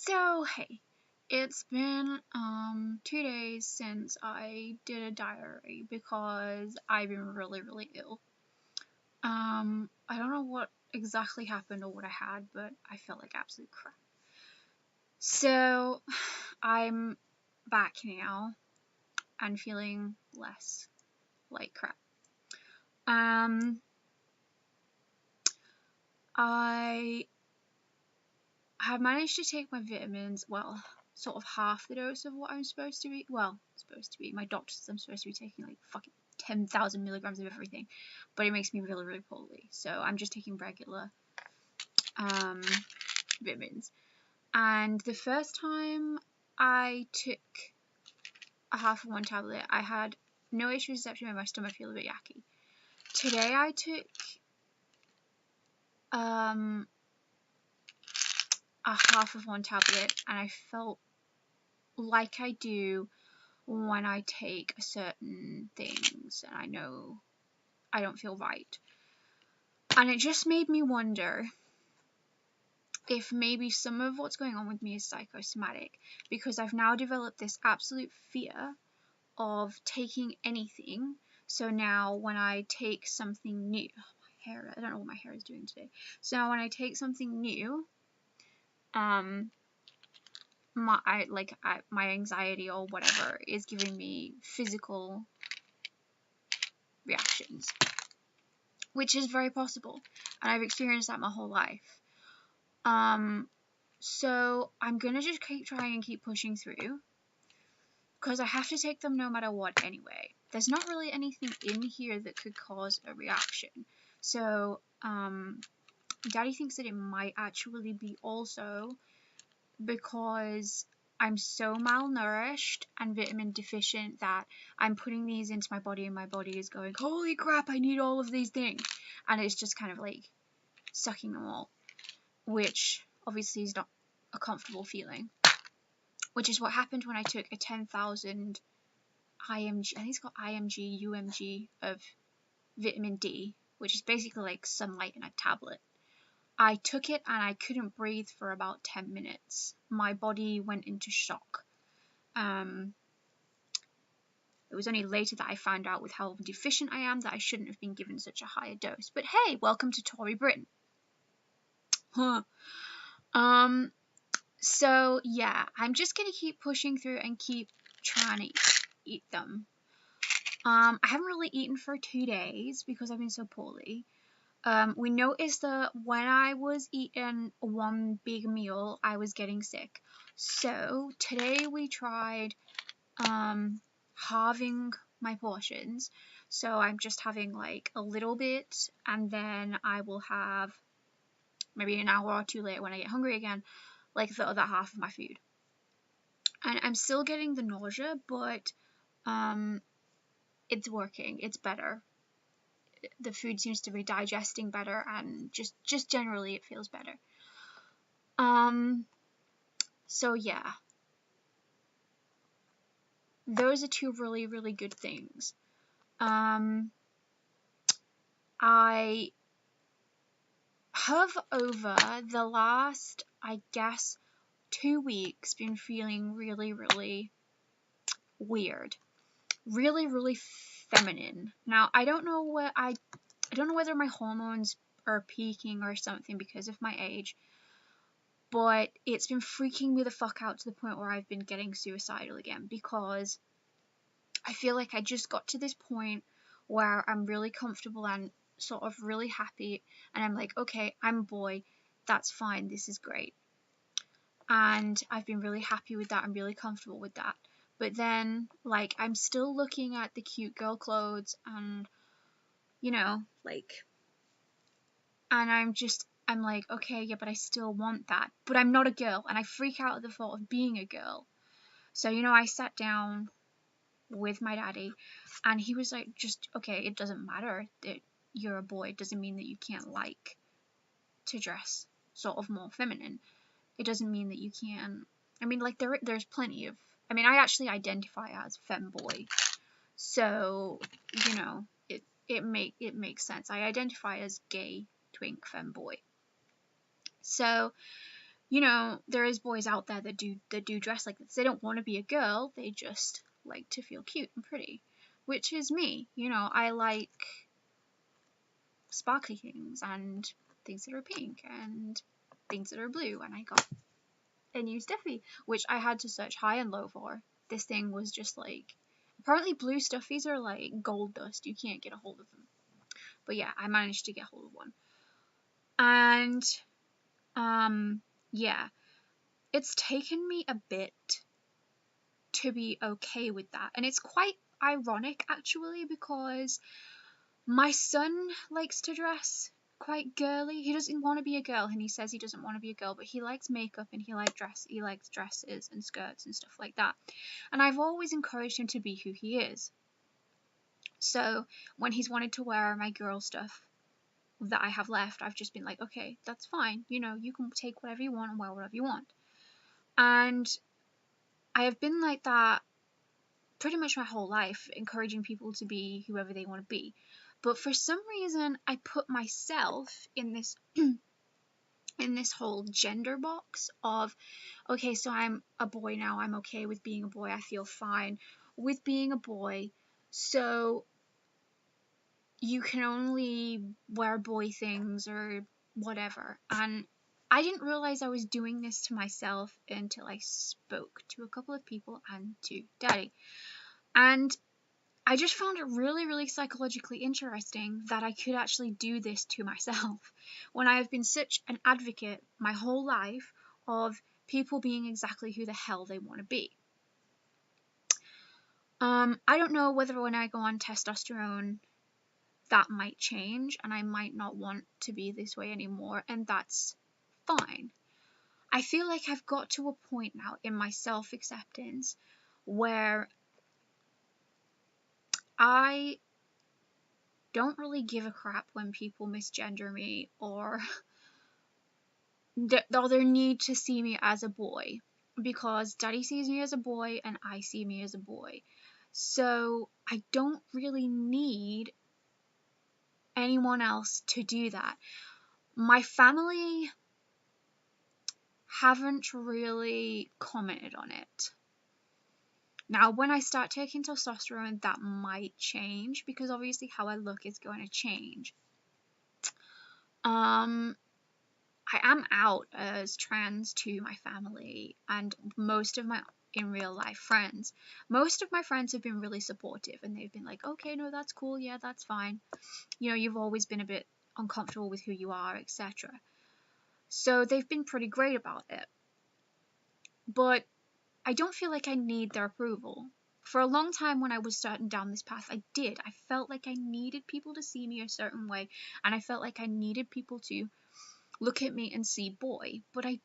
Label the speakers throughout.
Speaker 1: So, hey, it's been 2 days since I did a diary because I've been really, really ill. I don't know what exactly happened or what I had, but I felt like absolute crap. So, I'm back now and feeling less like crap. I have managed to take my vitamins, well, sort of half the dose of what I'm supposed to be. Well, supposed to be. My doctor says I'm supposed to be taking like fucking 10,000 milligrams of everything, but it makes me really, really poorly. So I'm just taking regular vitamins. And the first time I took a half of one tablet, I had no issues except for my stomach feel a bit yucky. Today I took a half of one tablet and I felt like I do when I take certain things and I know I don't feel right. And it just made me wonder if maybe some of what's going on with me is psychosomatic, because I've now developed this absolute fear of taking anything. So now when I take something new, my hair, I don't know what my hair is doing today. So now when I take something new, my anxiety or whatever is giving me physical reactions, which is very possible, and I've experienced that my whole life. So I'm gonna just keep trying and keep pushing through, because I have to take them no matter what anyway. There's not really anything in here that could cause a reaction. So, Daddy thinks that it might actually be also because I'm so malnourished and vitamin deficient that I'm putting these into my body and my body is going, holy crap, I need all of these things. And it's just kind of like sucking them all, which obviously is not a comfortable feeling. Which is what happened when I took a 10,000 IMG, I think it's called IMG, UMG of vitamin D, which is basically like sunlight in a tablet. I took it and I couldn't breathe for about 10 minutes. My body went into shock. It was only later that I found out with how deficient I am that I shouldn't have been given such a higher dose. But hey, welcome to Tory Britain. Huh. So yeah, I'm just gonna keep pushing through and keep trying to eat them. I haven't really eaten for 2 days because I've been so poorly. We noticed that when I was eating one big meal, I was getting sick. So today we tried halving my portions. So I'm just having like a little bit, and then I will have maybe an hour or two later when I get hungry again, like the other half of my food. And I'm still getting the nausea, but it's working. It's better. The food seems to be digesting better, and just generally it feels better. So yeah, those are two really, really good things. I have over the last, I guess, 2 weeks been feeling really, really weird, really, really feminine. Now I don't know whether my hormones are peaking or something because of my age, but it's been freaking me the fuck out to the point where I've been getting suicidal again, because I feel like I just got to this point where I'm really comfortable and sort of really happy, and I'm like, okay, I'm a boy, that's fine, this is great. And I've been really happy with that, I'm really comfortable with that. But then, like, I'm still looking at the cute girl clothes and, you know, like, and I'm like, okay, yeah, but I still want that. But I'm not a girl, and I freak out at the thought of being a girl. So, I sat down with my daddy, and he was like, just, okay, it doesn't matter that you're a boy. It doesn't mean that you can't like to dress sort of more feminine. It doesn't mean that you can't. I mean, like, there's plenty of. I mean, I actually identify as femboy, so it makes sense. I identify as gay twink femboy. So you know, there is boys out there that do dress like this. They don't want to be a girl, they just like to feel cute and pretty, which is me. You know, I like sparkly things and things that are pink and things that are blue, and I got a new Stiffy, which I had to search high and low for. This thing was just like, apparently blue Stuffies are like gold dust, you can't get a hold of them. But yeah, I managed to get hold of one. And yeah, it's taken me a bit to be okay with that. And it's quite ironic actually, because my son likes to dress quite girly. He doesn't want to be a girl, and he says he doesn't want to be a girl, but he likes makeup and he likes dresses and skirts and stuff like that. And I've always encouraged him to be who he is. So when he's wanted to wear my girl stuff that I have left, I've just been like, okay, that's fine. You know, you can take whatever you want and wear whatever you want. And I have been like that pretty much my whole life, encouraging people to be whoever they want to be. But for some reason, I put myself in this in this whole gender box of, okay, so I'm a boy now, I'm okay with being a boy, I feel fine with being a boy, so you can only wear boy things or whatever. And I didn't realize I was doing this to myself until I spoke to a couple of people and to Daddy. And I just found it really, really psychologically interesting that I could actually do this to myself when I have been such an advocate my whole life of people being exactly who the hell they want to be. I don't know whether when I go on testosterone that might change and I might not want to be this way anymore, and that's fine. I feel like I've got to a point now in my self-acceptance where I don't really give a crap when people misgender me or their need to see me as a boy, because Daddy sees me as a boy and I see me as a boy. So I don't really need anyone else to do that. My family haven't really commented on it. Now, when I start taking testosterone, that might change, because obviously how I look is going to change. I am out as trans to my family and most of my in real life friends. Most of my friends have been really supportive, and they've been like, okay, no, that's cool, yeah, that's fine. You know, you've always been a bit uncomfortable with who you are, etc. So they've been pretty great about it. But I don't feel like I need their approval. For a long time when I was starting down this path, I did. I felt like I needed people to see me a certain way, and I felt like I needed people to look at me and see boy, but I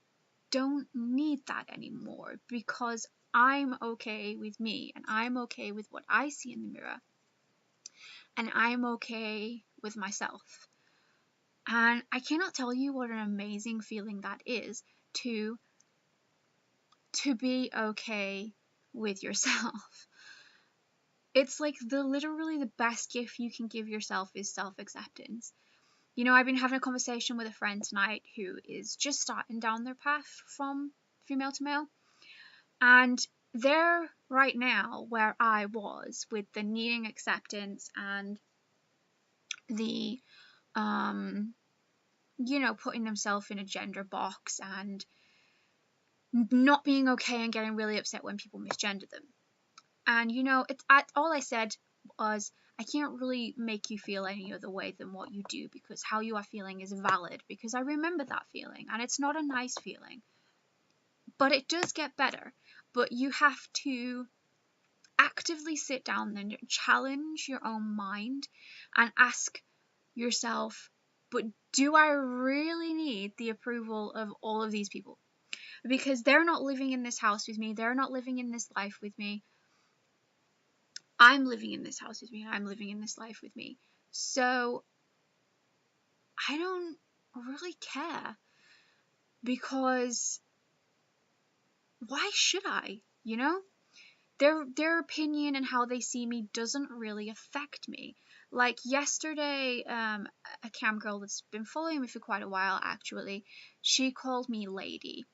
Speaker 1: don't need that anymore, because I'm okay with me and I'm okay with what I see in the mirror and I'm okay with myself. And I cannot tell you what an amazing feeling that is to be okay with yourself. It's like literally the best gift you can give yourself is self-acceptance. You know, I've been having a conversation with a friend tonight who is just starting down their path from female to male. And they're right now where I was with the needing acceptance and the, you know, putting themselves in a gender box and not being okay and getting really upset when people misgender them. And, you know, all I said was, I can't really make you feel any other way than what you do, because how you are feeling is valid, because I remember that feeling and it's not a nice feeling. But it does get better. But you have to actively sit down and challenge your own mind and ask yourself, but do I really need the approval of all of these people? Because they're not living in this house with me, they're not living in this life with me. I'm living in this house with me, and I'm living in this life with me. So I don't really care, because why should I? You know? Their opinion and how they see me doesn't really affect me. Like yesterday, a cam girl that's been following me for quite a while, actually, she called me lady.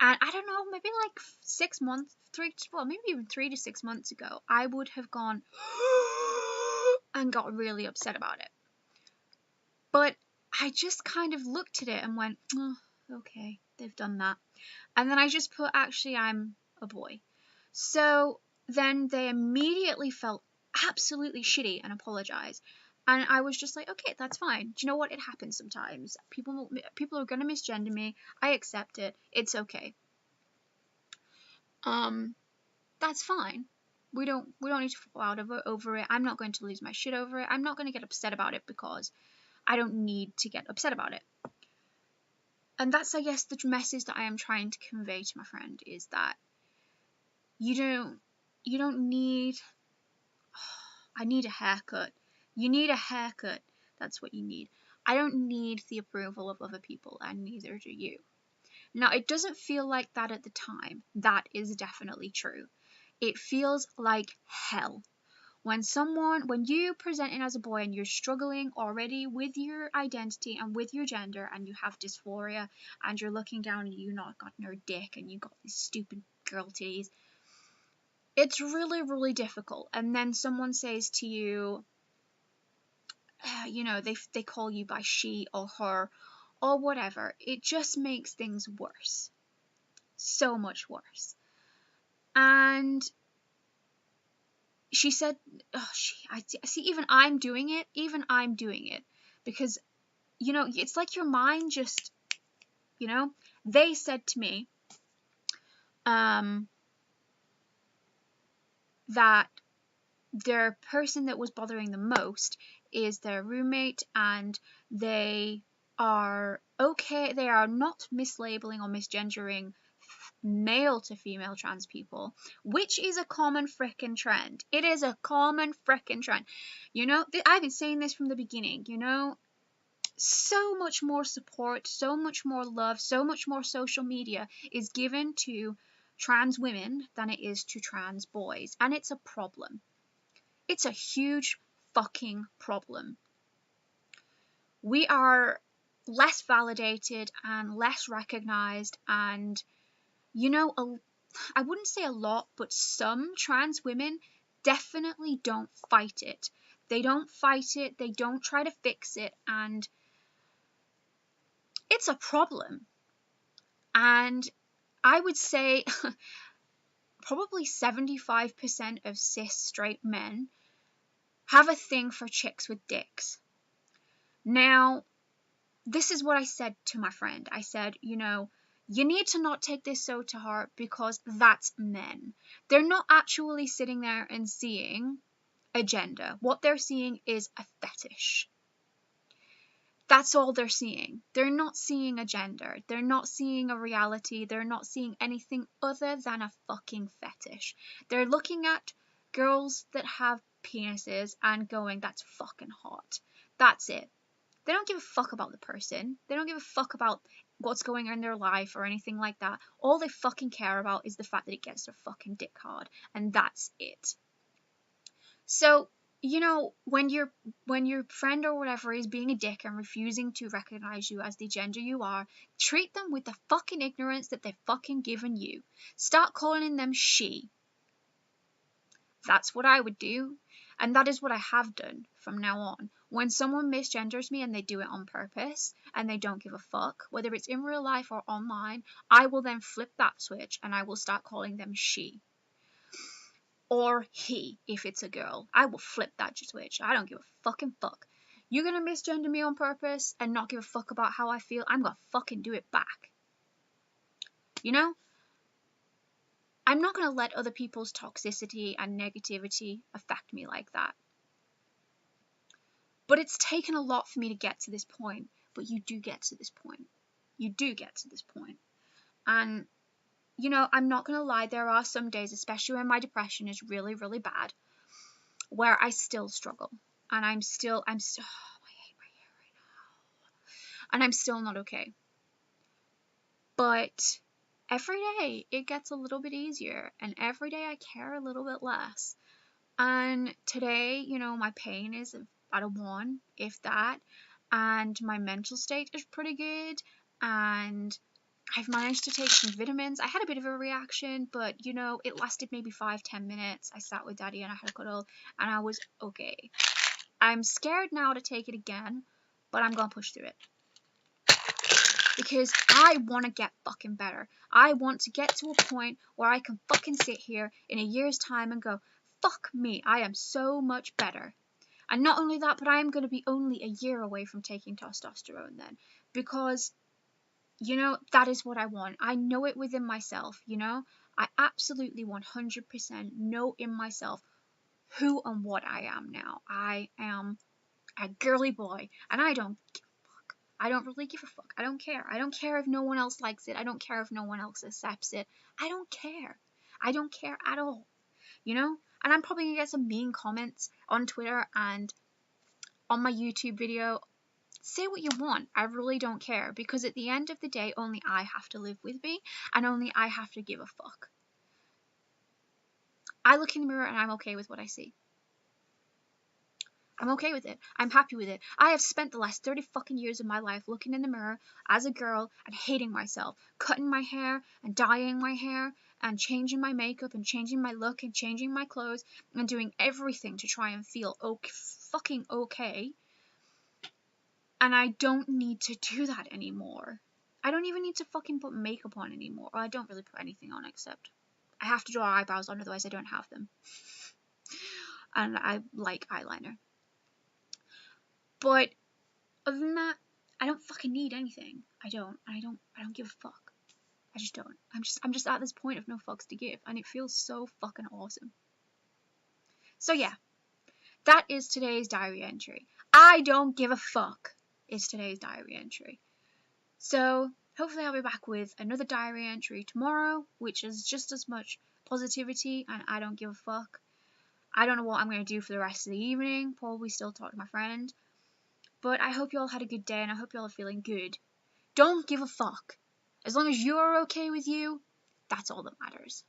Speaker 1: And I don't know, maybe like 6 months, maybe even 3 to 6 months ago, I would have gone and got really upset about it. But I just kind of looked at it and went, oh, okay, they've done that. And then I just put, actually, I'm a boy. So then they immediately felt absolutely shitty and apologized. And I was just like, okay, that's fine. Do you know what? It happens sometimes. People are gonna misgender me. I accept it. It's okay. That's fine. We don't need to fall out over it. I'm not going to lose my shit over it. I'm not going to get upset about it because I don't need to get upset about it. And that's, I guess, the message that I am trying to convey to my friend, is that you don't need, I need a haircut. You need a haircut. That's what you need. I don't need the approval of other people, and neither do you. Now, it doesn't feel like that at the time. That is definitely true. It feels like hell. When you presenting as a boy and you're struggling already with your identity and with your gender, and you have dysphoria, and you're looking down and you not got no dick and you got these stupid girl titties, it's really, really difficult. And then someone says to you, they call you by she or her or whatever. It just makes things worse. So much worse. And she said, oh, I see, even I'm doing it, because, it's like your mind just, they said to me, that their person that was bothering the most is their roommate, and they are okay, they are not mislabeling or misgendering male to female trans people, which is a common frickin' trend. It is a common frickin' trend. I've been saying this from the beginning, so much more support, so much more love, so much more social media is given to trans women than it is to trans boys. And it's a problem. It's a huge fucking problem. We are less validated and less recognized, and I wouldn't say a lot, but some trans women definitely don't fight it. They don't fight it, they don't try to fix it, and it's a problem. And I would say probably 75% of cis straight men have a thing for chicks with dicks. Now, this is what I said to my friend. I said, you need to not take this so to heart, because that's men. They're not actually sitting there and seeing a gender. What they're seeing is a fetish. That's all they're seeing. They're not seeing a gender. They're not seeing a reality. They're not seeing anything other than a fucking fetish. They're looking at girls that have penises and going, that's fucking hot. That's it. They don't give a fuck about the person. They don't give a fuck about what's going on in their life or anything like that. All they fucking care about is the fact that it gets their fucking dick hard. And that's it. So, when your friend or whatever is being a dick and refusing to recognize you as the gender you are, treat them with the fucking ignorance that they've fucking given you. Start calling them she. That's what I would do. And that is what I have done from now on. When someone misgenders me and they do it on purpose and they don't give a fuck, whether it's in real life or online, I will then flip that switch and I will start calling them she. Or he, if it's a girl. I will flip that switch. I don't give a fucking fuck. You're gonna misgender me on purpose and not give a fuck about how I feel, I'm gonna fucking do it back. I'm not gonna let other people's toxicity and negativity affect me like that. But it's taken a lot for me to get to this point. But you do get to this point. You do get to this point. And, I'm not going to lie, there are some days, especially when my depression is really, really bad, where I still struggle. And I hate my hair right now. And I'm still not okay. But every day it gets a little bit easier. And every day I care a little bit less. And today, my pain is at a 1, if that, and my mental state is pretty good, and I've managed to take some vitamins. I had a bit of a reaction, but you know, it lasted maybe 5-10 minutes. I sat with Daddy and I had a cuddle, and I was okay. I'm scared now to take it again, but I'm gonna push through it. Because I want to get fucking better. I want to get to a point where I can fucking sit here in a year's time and go, fuck me, I am so much better. And not only that, but I am going to be only a year away from taking testosterone then. Because, you know, that is what I want. I know it within myself, you know. I absolutely 100% know in myself who and what I am now. I am a girly boy, and I don't really give a fuck. I don't care. I don't care if no one else likes it. I don't care if no one else accepts it. I don't care. I don't care at all. You know? And I'm probably going to get some mean comments on Twitter and on my YouTube video. Say what you want. I really don't care. Because at the end of the day, only I have to live with me. And only I have to give a fuck. I look in the mirror and I'm okay with what I see. I'm okay with it. I'm happy with it. I have spent the last 30 fucking years of my life looking in the mirror as a girl and hating myself, cutting my hair and dyeing my hair and changing my makeup and changing my look and changing my clothes and doing everything to try and feel fucking okay. And I don't need to do that anymore. I don't even need to fucking put makeup on anymore. Well, I don't really put anything on except I have to draw eyebrows on, otherwise I don't have them. And I like eyeliner. But other than that, I don't fucking need anything. I don't give a fuck. I just don't. I'm just at this point of no fucks to give, and it feels so fucking awesome. So yeah, that is today's diary entry. I don't give a fuck is today's diary entry. So hopefully I'll be back with another diary entry tomorrow, which is just as much positivity and I don't give a fuck. I don't know what I'm going to do for the rest of the evening. Probably still talk to my friend. But I hope you all had a good day and I hope you all are feeling good. Don't give a fuck. As long as you're okay with you, that's all that matters.